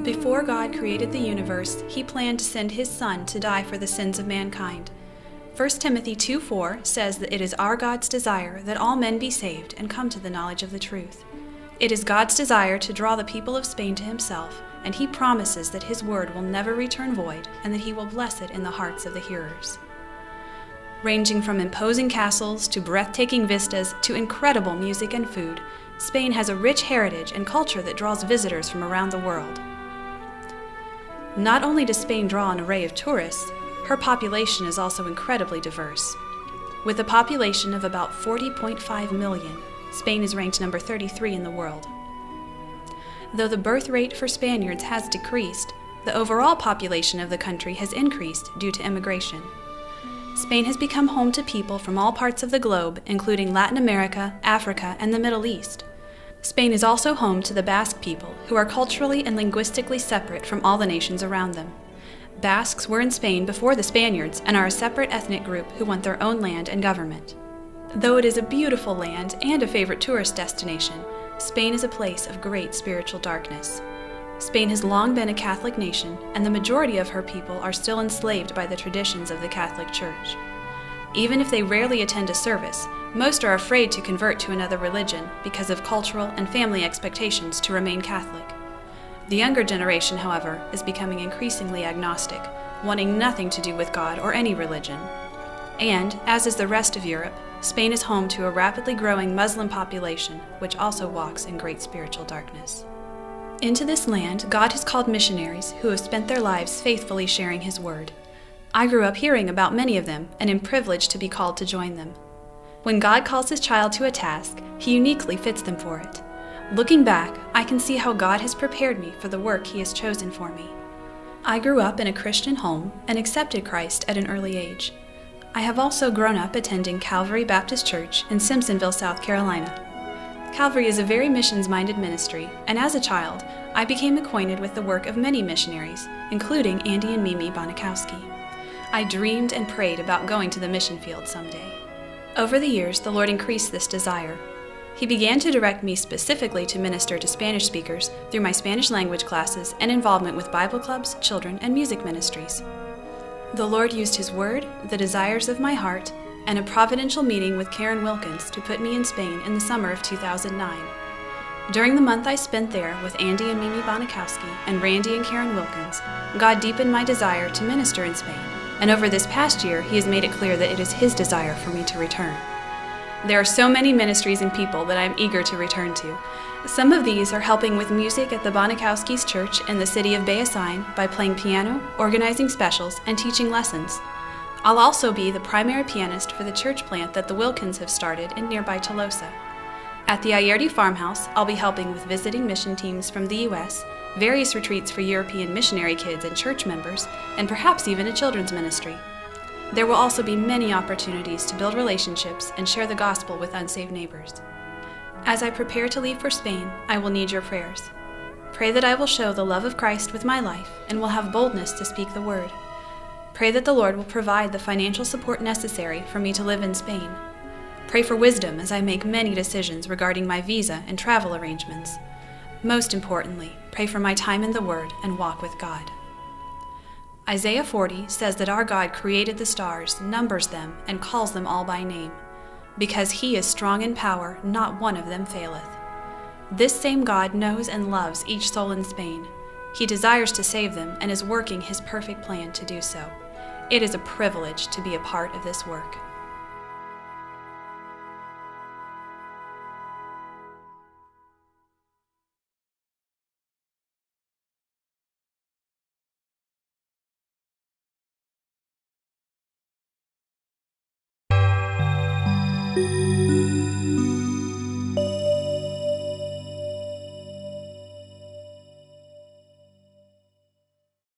Before God created the universe, he planned to send his Son to die for the sins of mankind. 1 Timothy 2:4 says that it is our God's desire that all men be saved and come to the knowledge of the truth. It is God's desire to draw the people of Spain to himself, and he promises that his word will never return void and that he will bless it in the hearts of the hearers. Ranging from imposing castles to breathtaking vistas to incredible music and food, Spain has a rich heritage and culture that draws visitors from around the world. Not only does Spain draw an array of tourists, her population is also incredibly diverse. With a population of about 40.5 million, Spain is ranked number 33 in the world. Though the birth rate for Spaniards has decreased, the overall population of the country has increased due to immigration. Spain has become home to people from all parts of the globe, including Latin America, Africa, and the Middle East. Spain is also home to the Basque people, who are culturally and linguistically separate from all the nations around them. Basques were in Spain before the Spaniards and are a separate ethnic group who want their own land and government. Though it is a beautiful land and a favorite tourist destination, Spain is a place of great spiritual darkness. Spain has long been a Catholic nation, and the majority of her people are still enslaved by the traditions of the Catholic Church. Even if they rarely attend a service, most are afraid to convert to another religion because of cultural and family expectations to remain Catholic. The younger generation, however, is becoming increasingly agnostic, wanting nothing to do with God or any religion. And, as is the rest of Europe, Spain is home to a rapidly growing Muslim population, which also walks in great spiritual darkness. Into this land, God has called missionaries who have spent their lives faithfully sharing his word. I grew up hearing about many of them and am privileged to be called to join them. When God calls his child to a task, he uniquely fits them for it. Looking back, I can see how God has prepared me for the work he has chosen for me. I grew up in a Christian home and accepted Christ at an early age. I have also grown up attending Calvary Baptist Church in Simpsonville, South Carolina. Calvary is a very missions-minded ministry, and as a child, I became acquainted with the work of many missionaries, including Andy and Mimi Bonikowski. I dreamed and prayed about going to the mission field someday. Over the years, the Lord increased this desire. He began to direct me specifically to minister to Spanish speakers through my Spanish language classes and involvement with Bible clubs, children, and music ministries. The Lord used his word, the desires of my heart, and a providential meeting with Karen Wilkins to put me in Spain in the summer of 2009. During the month I spent there with Andy and Mimi Bonikowski and Randy and Karen Wilkins, God deepened my desire to minister in Spain, and over this past year he has made it clear that it is his desire for me to return. There are so many ministries and people that I am eager to return to. Some of these are helping with music at the Bonikowski's church in the city of Beasain by playing piano, organizing specials, and teaching lessons. I'll also be the primary pianist for the church plant that the Wilkins have started in nearby Tolosa. At the Ayerdi farmhouse, I'll be helping with visiting mission teams from the U.S., various retreats for European missionary kids and church members, and perhaps even a children's ministry. There will also be many opportunities to build relationships and share the gospel with unsaved neighbors. As I prepare to leave for Spain, I will need your prayers. Pray that I will show the love of Christ with my life and will have boldness to speak the word. Pray that the Lord will provide the financial support necessary for me to live in Spain. Pray for wisdom as I make many decisions regarding my visa and travel arrangements. Most importantly, pray for my time in the Word and walk with God. Isaiah 40 says that our God created the stars, numbers them, and calls them all by name. Because he is strong in power, not one of them faileth. This same God knows and loves each soul in Spain. He desires to save them and is working his perfect plan to do so. It is a privilege to be a part of this work.